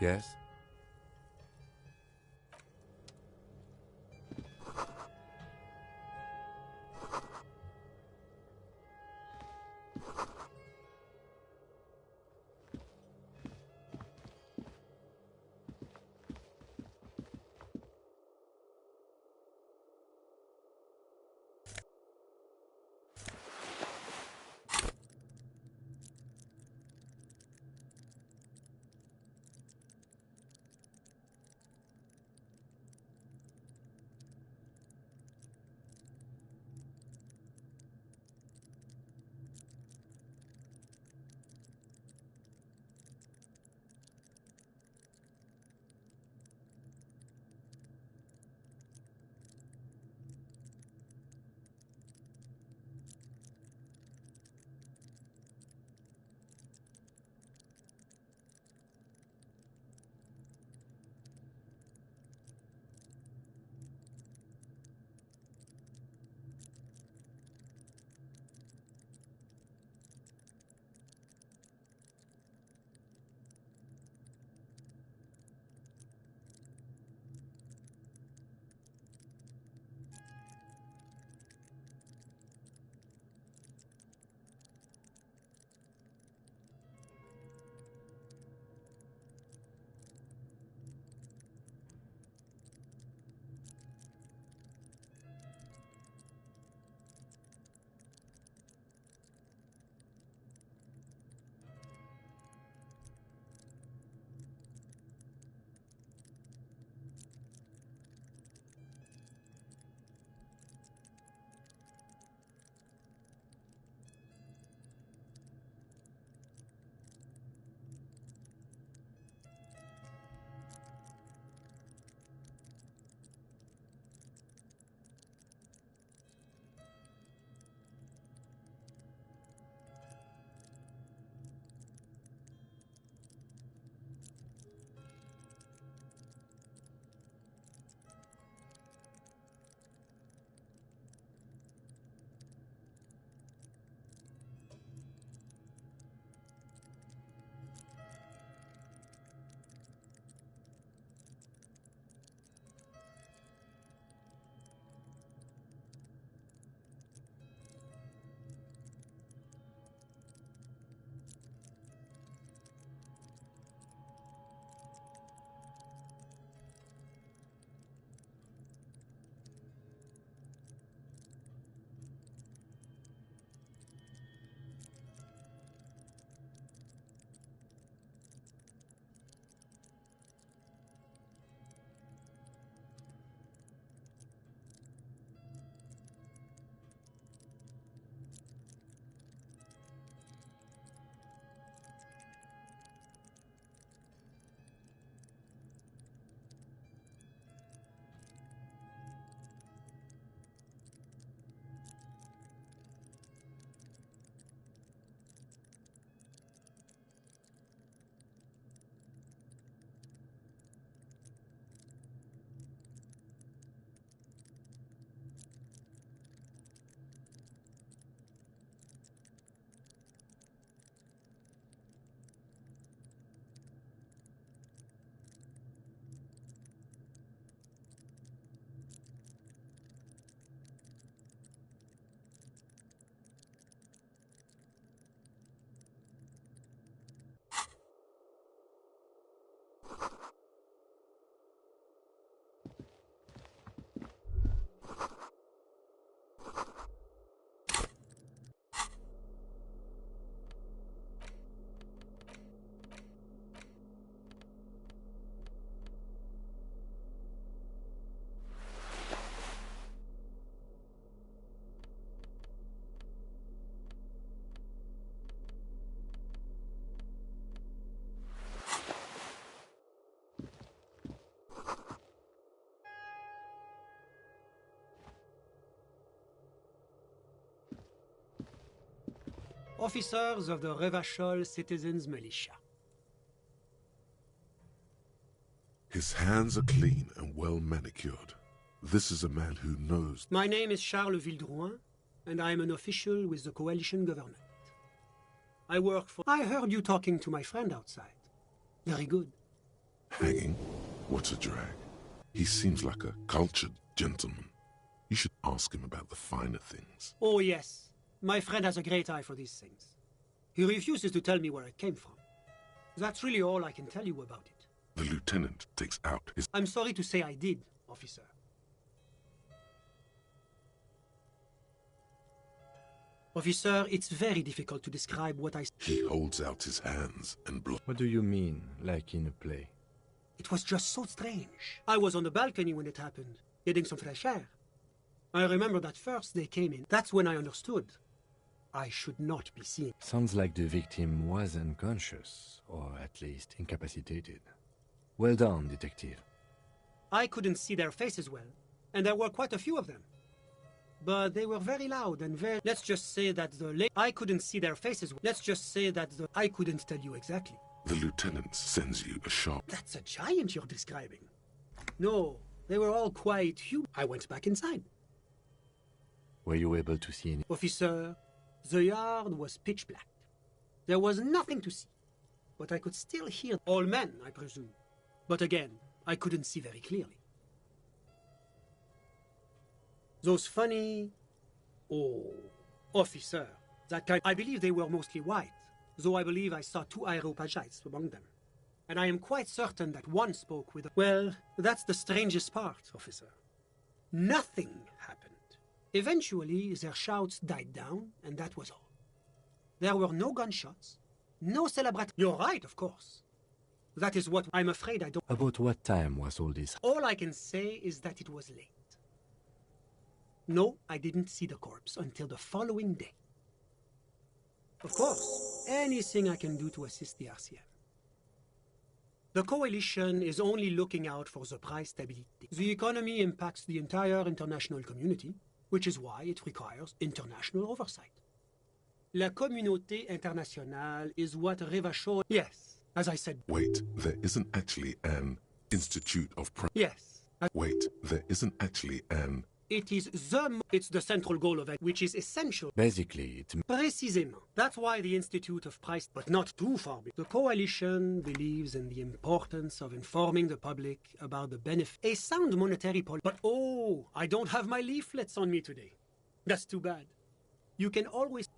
Yes? Officers of the Revachol Citizens Militia. His hands are clean and well manicured. This is a man who knows. My name is Charles Vildrouin, and I am an official with the coalition government. I work for... I heard you talking to my friend outside. Very good. Hanging? What a drag. He seems like a cultured gentleman. You should ask him about the finer things. Oh, yes. My friend has a great eye for these things. He refuses to tell me where it came from. That's really all I can tell you about it. The lieutenant takes out his... I'm sorry to say I did, officer. Officer, it's very difficult to describe what I... He holds out his hands and What do you mean, like in a play? It was just so strange. I was on the balcony when it happened, getting some fresh air. I remember that first they came in. That's when I understood. I should not be seen. Sounds like the victim was unconscious, or at least incapacitated. Well done, detective. I couldn't see their faces well, and there were quite a few of them. But they were very loud and very... Let's just say that I couldn't see their faces. Let's just say that I couldn't tell you exactly. The lieutenant sends you a sharp... That's a giant you're describing. No, they were all quite human. I went back inside. Were you able to see any? Officer, the yard was pitch black. There was nothing to see. But I could still hear all men, I presume. But again, I couldn't see very clearly. Those funny... Oh, officer, that kind... I believe they were mostly white, though I believe I saw 2 Areopagites among them. And I am quite certain that one spoke with... Well, that's the strangest part, officer. Nothing happened. Eventually, their shouts died down, and that was all. There were no gunshots, no celebratory... You're right, of course. That is what I'm afraid I don't... About what time was all this? All I can say is that it was late. No, I didn't see the corpse until the following day. Of course, anything I can do to assist the RCM. The coalition is only looking out for the price stability. The economy impacts the entire international community, which is why it requires international oversight. La communauté internationale is what Revachol... Yes, as I said... Wait, there isn't actually an Institute of... Yes. Wait, there isn't actually an... It's the central goal of it, which is essential. Basically, it's... Précisément. That's why the Institute of Price, but not too far. The coalition believes in the importance of informing the public about the benefit. A sound monetary policy. But oh, I don't have my leaflets on me today. That's too bad. You can always...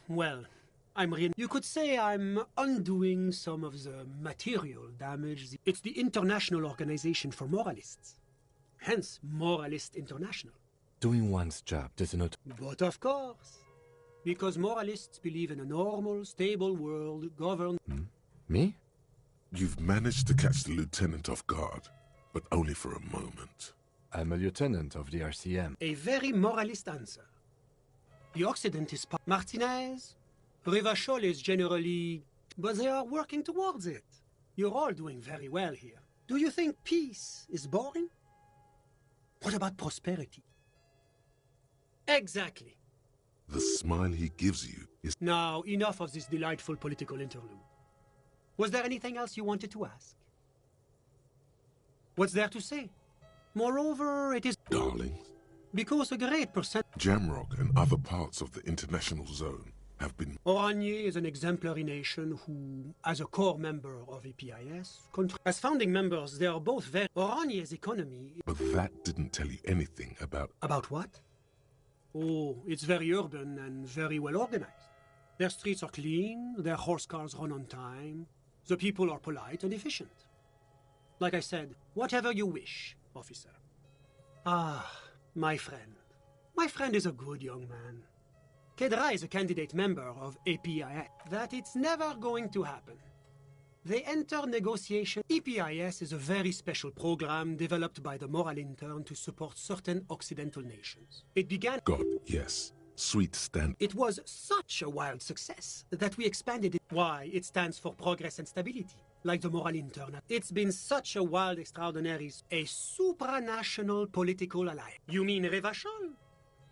well, you could say I'm undoing some of the material damage. It's the International Organization for Moralists. Hence, Moralist International. Doing one's job does not... But of course. Because moralists believe in a normal, stable world governed... Me? You've managed to catch the lieutenant off guard, but only for a moment. I'm a lieutenant of the RCM. A very moralist answer. The Occident is... Martinez, Revachol is generally... But they are working towards it. You're all doing very well here. Do you think peace is boring? What about prosperity? Exactly. The smile he gives you is... Now, enough of this delightful political interlude. Was there anything else you wanted to ask? What's there to say? Moreover, it is... Darling. Because a great percent... Jamrock and other parts of the international zone have been... Oranje is an exemplary nation who, as a core member of APIS... As founding members, they are both very... Oranje's economy... But that didn't tell you anything about... About what? Oh, it's very urban and very well organized. Their streets are clean, their horse cars run on time, the people are polite and efficient. Like I said, whatever you wish, officer. Ah, my friend. My friend is a good young man. Kedra is a candidate member of APIS. That it's never going to happen. They enter negotiation. EPIS is a very special program developed by the Moral Intern to support certain Occidental nations. It began... God, yes. Sweet stand... It was such a wild success that we expanded it. Why? It stands for progress and stability, like the Moral Intern. It's been such a wild, extraordinary... A supranational political alliance. You mean Revachol?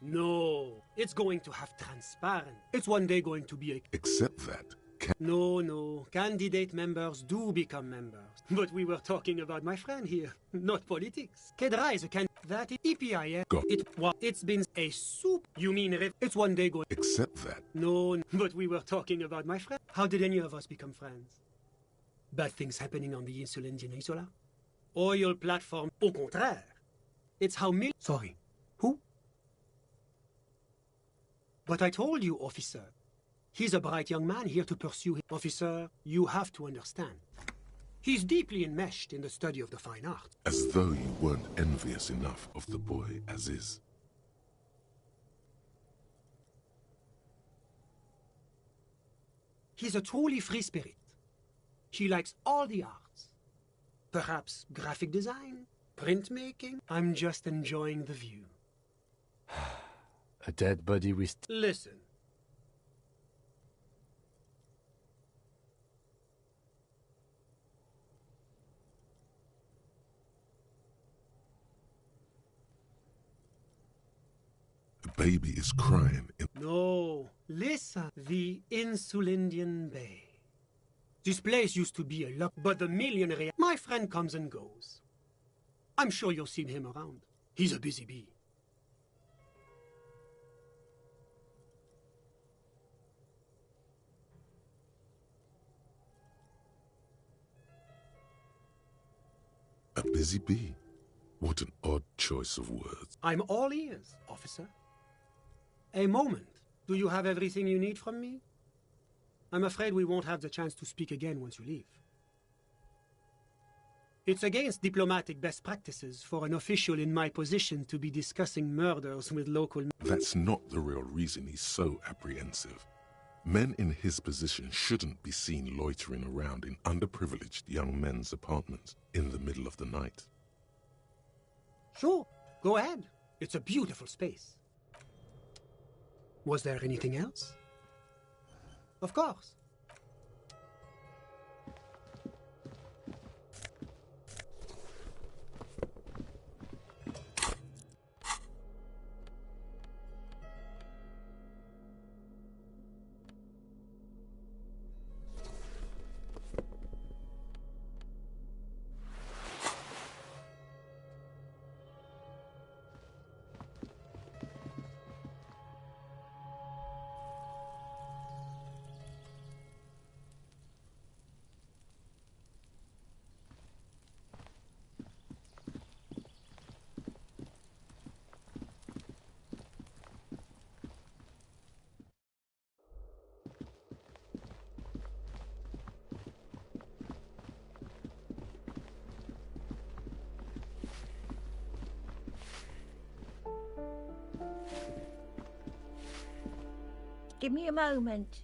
No. It's going to have transparent. It's one day going to be a... Except that... No. Candidate members do become members. But we were talking about my friend here, not politics. Kedra is a that is EPIS. God. It's been a soup. You mean it's one day going... Except that... No, but we were talking about my friend. How did any of us become friends? Bad things happening on the Insulindian Isola? Oil platform. Au contraire. It's how Sorry. Who? But I told you, officer. He's a bright young man here to pursue him. Officer, you have to understand. He's deeply enmeshed in the study of the fine arts. As though you weren't envious enough of the boy as is. He's a truly free spirit. He likes all the arts. Perhaps graphic design, printmaking. I'm just enjoying the view. A dead body with... Listen. A baby is crying in... No, listen. The Insulindian Bay. This place used to be a lot, but the millionaire... My friend comes and goes. I'm sure you've seen him around. He's a busy bee. A busy bee? What an odd choice of words. I'm all ears, officer. A moment. Do you have everything you need from me? I'm afraid we won't have the chance to speak again once you leave. It's against diplomatic best practices for an official in my position to be discussing murders with local... That's not the real reason he's so apprehensive. Men in his position shouldn't be seen loitering around in underprivileged young men's apartments in the middle of the night. Sure, go ahead. It's a beautiful space. Was there anything else? Of course. Give me a moment.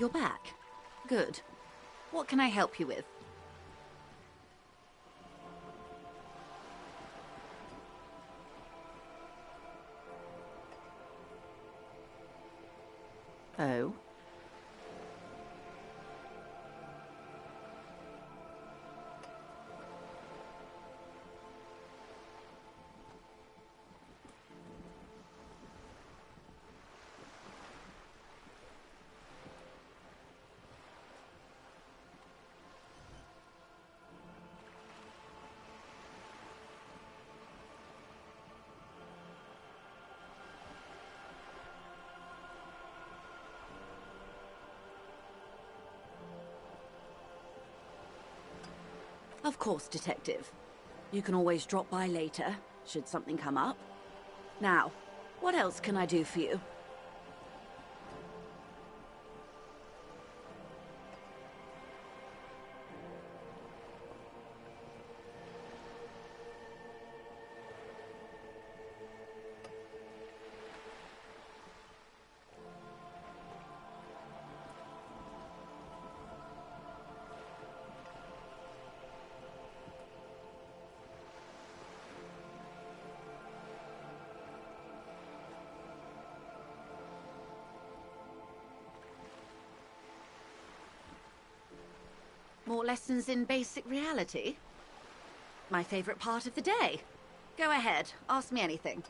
You're back. Good. What can I help you with? Oh? Of course, Detective. You can always drop by later, should something come up. Now, what else can I do for you? More lessons in basic reality? My favorite part of the day. Go ahead, ask me anything.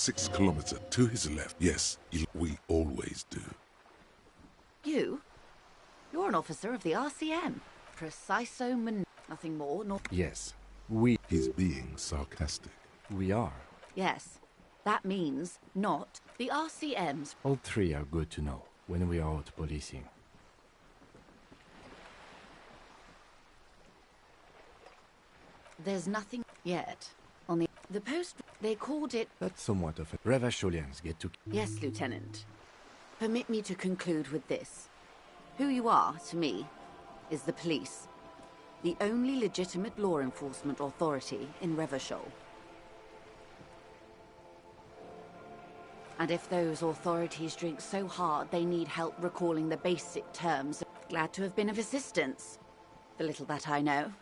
Six kilometers to his left. Yes, we always do. You? You're an officer of the RCM. Preciso man... Nothing more, nor... Yes, He's being sarcastic. we are. Yes. That means not the RCM's... All three are good to know when we are out policing. There's nothing yet. On the post, they called it... That's somewhat of a... Ravacholians get to... Yes, Lieutenant. Permit me to conclude with this. Who you are, to me, is the police. The only legitimate law enforcement authority in Revachol. And if those authorities drink so hard they need help recalling the basic terms, glad to have been of assistance. The little that I know.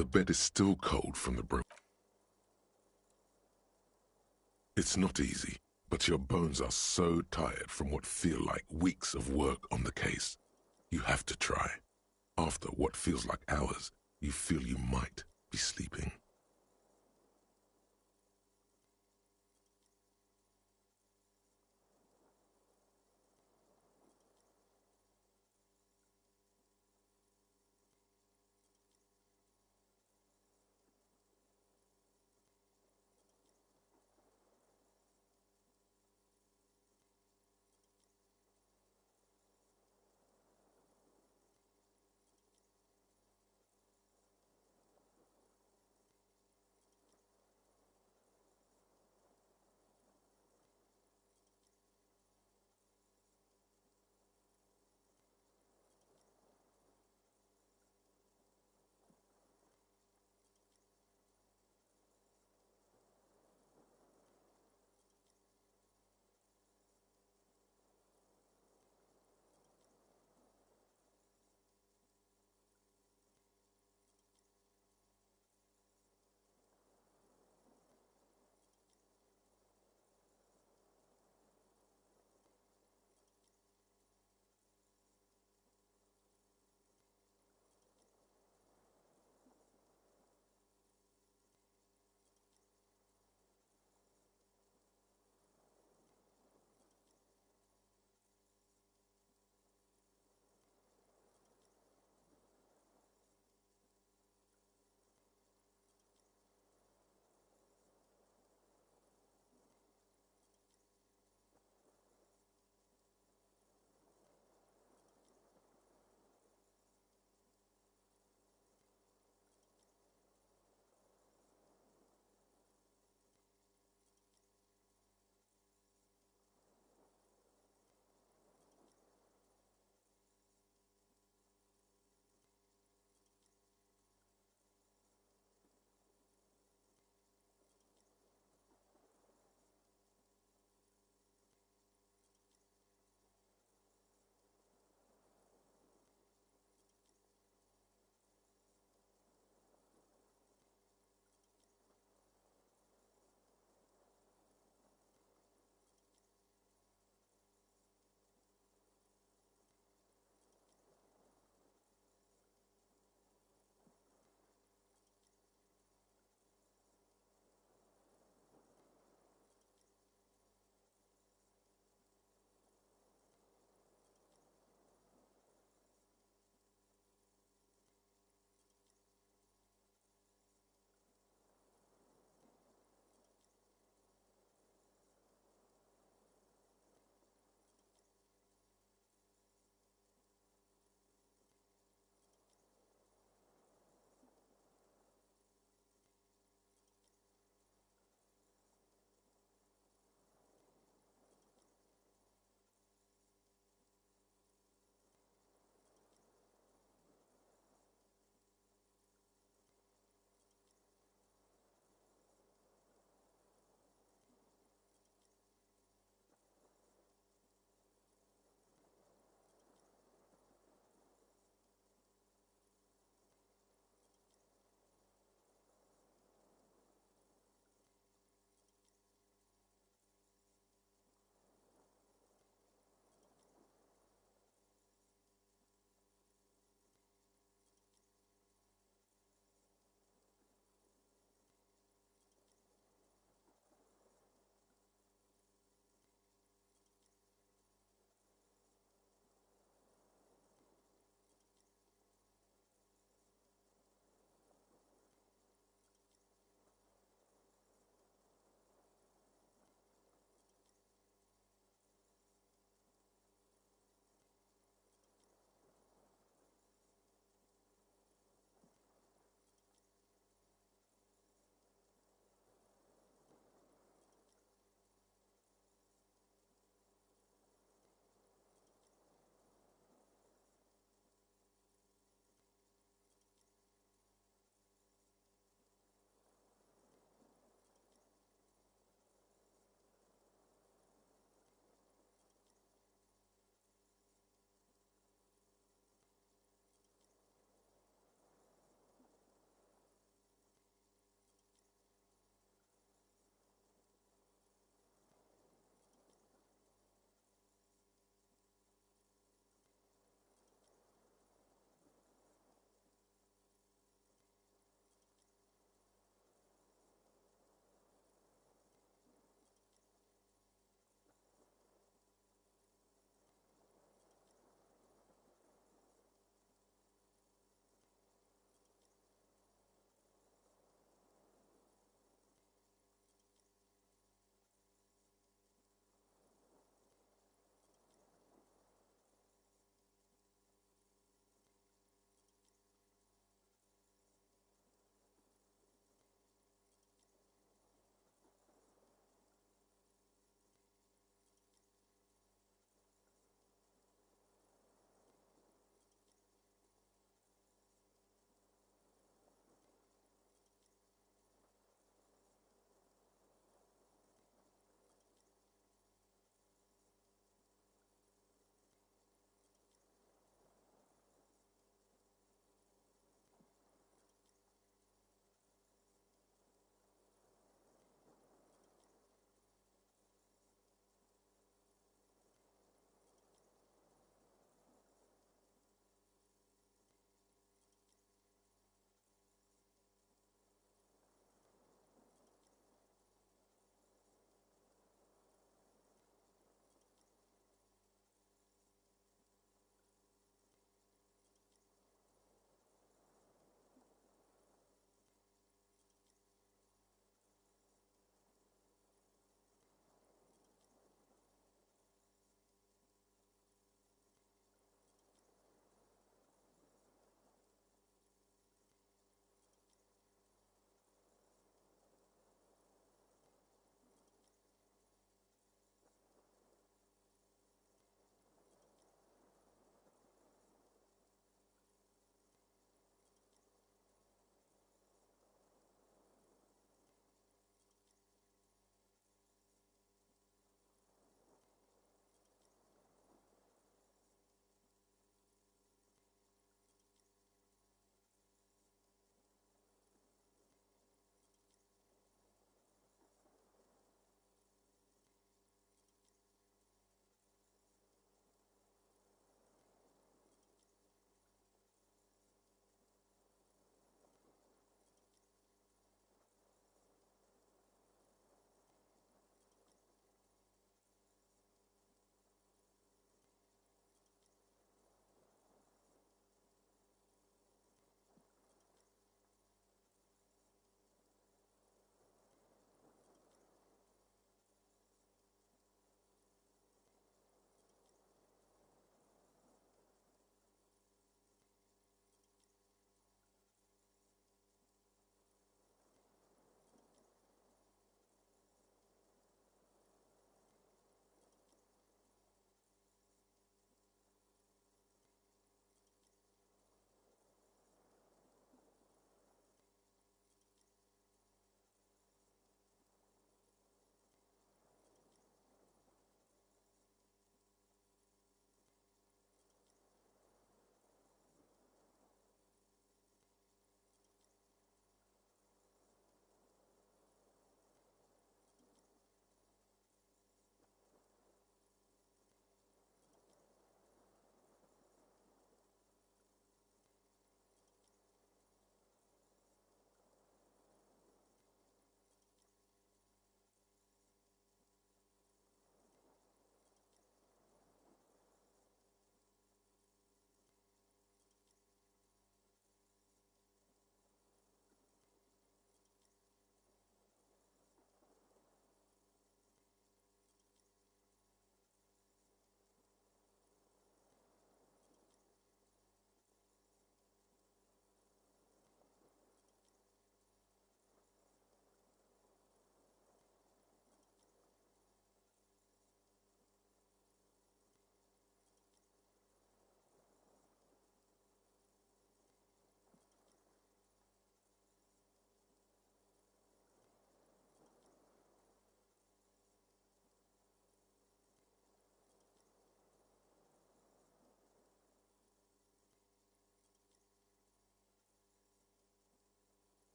The bed is still cold from the broke. It's not easy, but your bones are so tired from what feel like weeks of work on the case. You have to try. After what feels like hours, you feel you might be sleeping.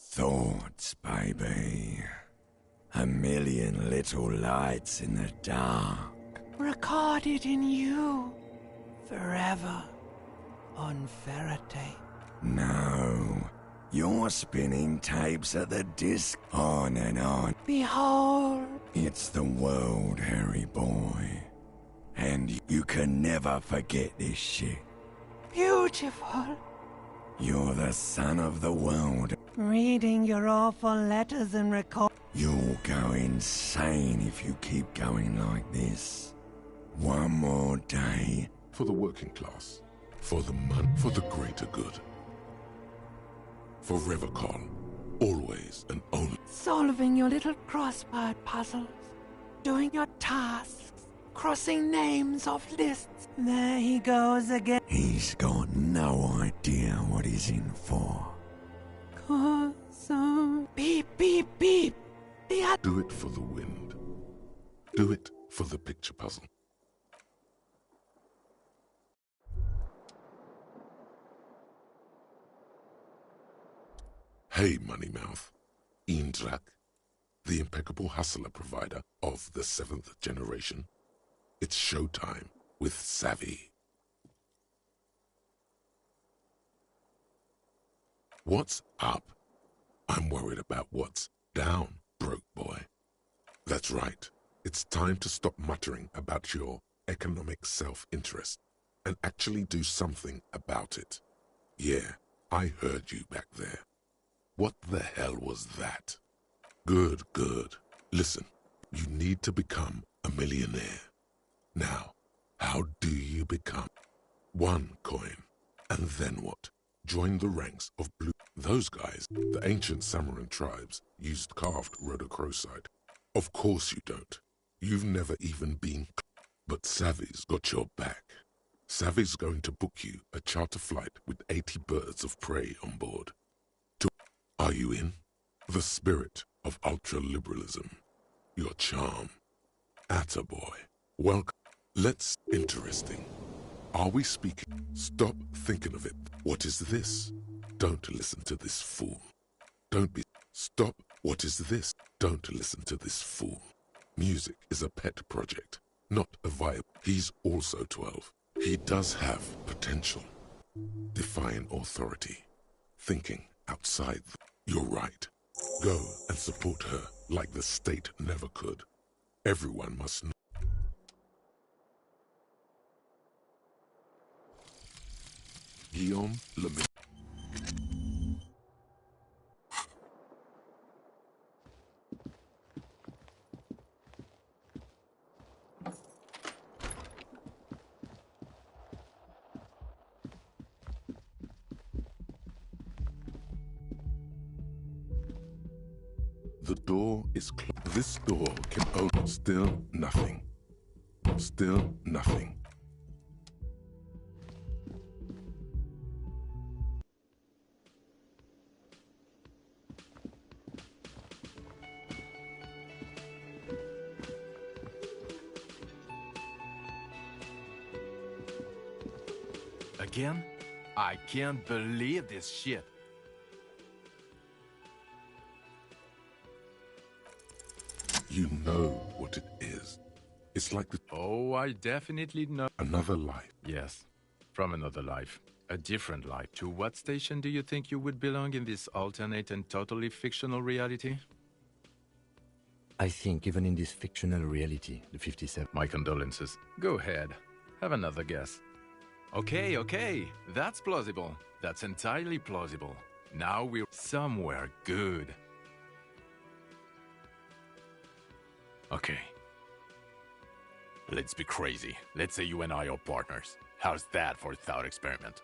Thoughts, baby. A million little lights in the dark. Recorded in you. Forever. On Faraday. No. You're spinning tapes at the disc. On and on. Behold. It's the world, Harry boy. And you can never forget this shit. Beautiful. You're the son of the world. Reading your awful letters and record. You'll go insane if you keep going like this. One more day. For the working class. For the money. For the greater good. For Revacol. Always and only. Solving your little crossword puzzles. Doing your tasks. Crossing names off lists. There he goes again. He's got no idea what he's in for. So beep, beep, beep. Do it for the wind. Do it for the picture puzzle. Hey, Moneymouth. Indrak, the impeccable hustler provider of the 7th generation. It's showtime with Savvy. What's up? I'm worried about what's down, broke boy. That's right. It's time to stop muttering about your economic self-interest and actually do something about it. Yeah, I heard you back there. What the hell was that? Good, good. Listen, you need to become a millionaire. Now, how do you become? 1 coin. And then what? Join the ranks of blue. Those guys, the ancient Samaran tribes, used carved rhodochrosite. Of course you don't. You've never even been. But Savvy's got your back. Savvy's going to book you a charter flight with 80 birds of prey on board. Are you in? The spirit of ultra-liberalism. Your charm. Attaboy. Welcome. Let's... Interesting. Are we speaking? Stop thinking of it. What is this? Don't listen to this fool. Don't be... Stop. What is this? Don't listen to this fool. Music is a pet project, not a vibe. He's also 12. He does have potential. Defying authority. Thinking outside. You're right. Go and support her like the state never could. Everyone must know. Guillaume Lemay. The door is closed. This door can open. Still nothing. Still nothing. Again? I can't believe this shit. You know what it is. It's like the... Oh, I definitely know. Another life. Yes, from another life. A different life. To what station do you think you would belong in this alternate and totally fictional reality? I think even in this fictional reality, the 57... My condolences. Go ahead. Have another guess. Okay. That's plausible. That's entirely plausible. Now we're somewhere good. Okay. Let's be crazy. Let's say you and I are partners. How's that for a thought experiment?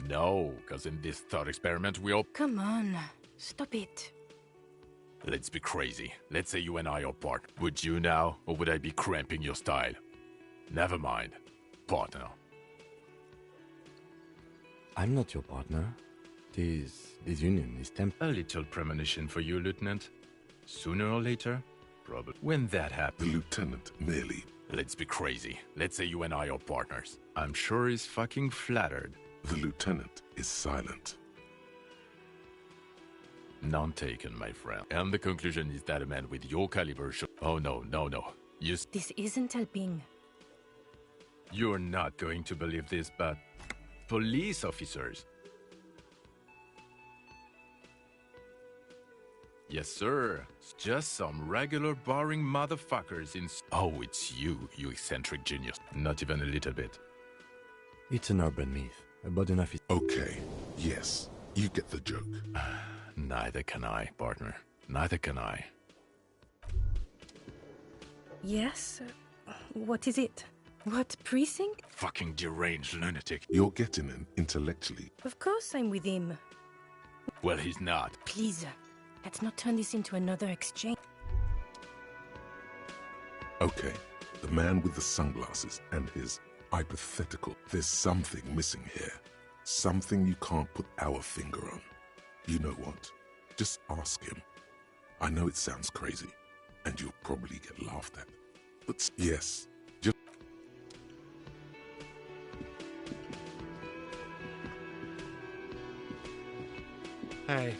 No, because in this thought experiment we all... Come on, stop it. Let's be crazy. Let's say you and I are partners. Would you now, or would I be cramping your style? Never mind. Partner. I'm not your partner. This union is A little premonition for you, Lieutenant. Sooner or later, probably. When that happens... The lieutenant merely... Let's be crazy. Let's say you and I are partners. I'm sure he's fucking flattered. The lieutenant is silent. None taken, my friend. And the conclusion is that a man with your caliber should... Oh, no, no, no. This isn't helping. You're not going to believe this, but... police officers... Yes, sir. Just some regular boring motherfuckers in... Oh, it's you, you eccentric genius. Not even a little bit. It's an urban myth, but enough is... Okay, yes, you get the joke. Neither can I, partner. Neither can I. Yes? What is it? What precinct? Fucking deranged lunatic. You're getting him intellectually. Of course I'm with him. Well, he's not. Please, let's not turn this into another exchange. Okay, the man with the sunglasses and his hypothetical. There's something missing here. Something you can't put our finger on. You know what? Just ask him. I know it sounds crazy, and you'll probably get laughed at. But yes, just... Hey,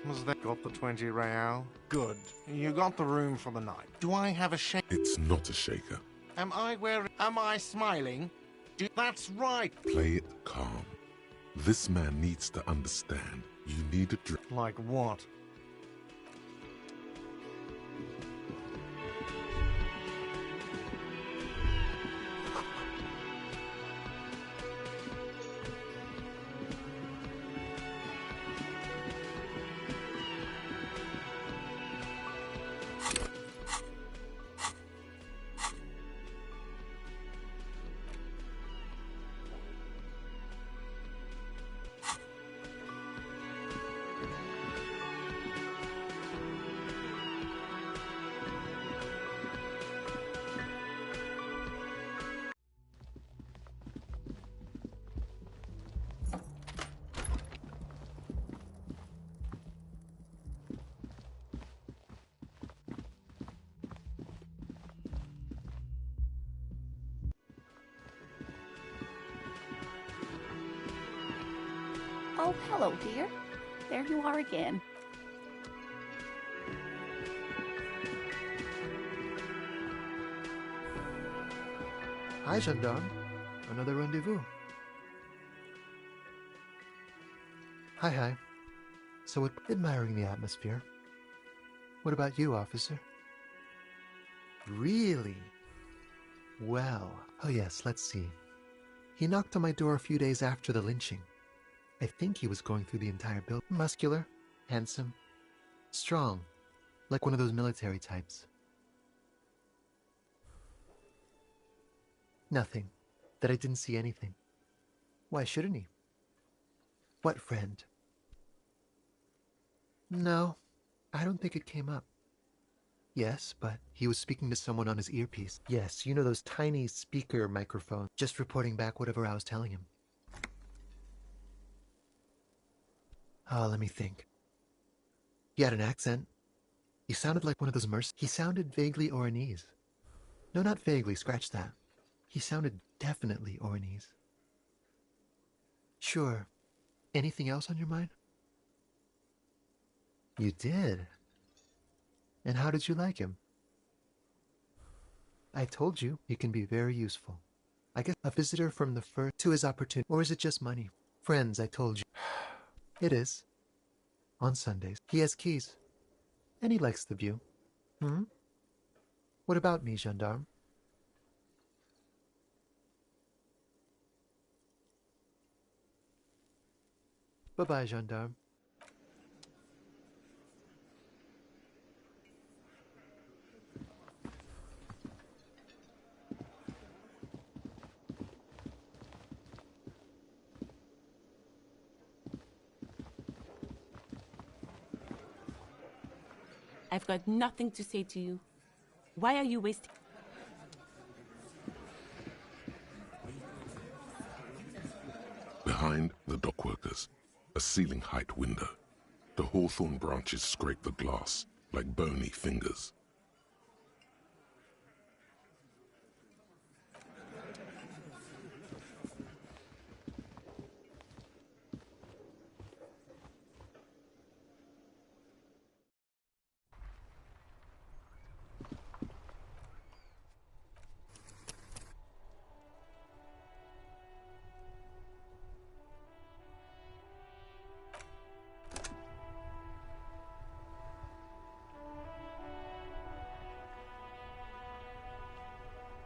was that got the 20 real? Good. You got the room for the night. Do I have a shake? It's not a shaker. Am I smiling? That's right. Play it calm. This man needs to understand you need a drink. Like what? Oh, hello, dear. There you are again. Hi, gendarme. Another rendezvous. Hi. So, admiring the atmosphere. What about you, officer? Really? Well, oh yes, let's see. He knocked on my door a few days after the lynching. I think he was going through the entire building. Muscular, handsome, strong, like one of those military types. Nothing. That I didn't see anything. Why shouldn't he? What friend? No, I don't think it came up. Yes, but he was speaking to someone on his earpiece. Yes, you know those tiny speaker microphones, just reporting back whatever I was telling him. Oh, let me think. He had an accent. He sounded like one of those He sounded vaguely Oranese. No, not vaguely, scratch that. He sounded definitely Oranese. Sure. Anything else on your mind? You did? And how did you like him? I told you, he can be very useful. I guess a visitor from the first to his opportunity. Or is it just money? Friends, I told you. It is. On Sundays. He has keys. And he likes the view. What about me, gendarme? Bye-bye, gendarme. I've got nothing to say to you. Why are you wasting... Behind the dockworkers, a ceiling-height window. The hawthorn branches scrape the glass like bony fingers.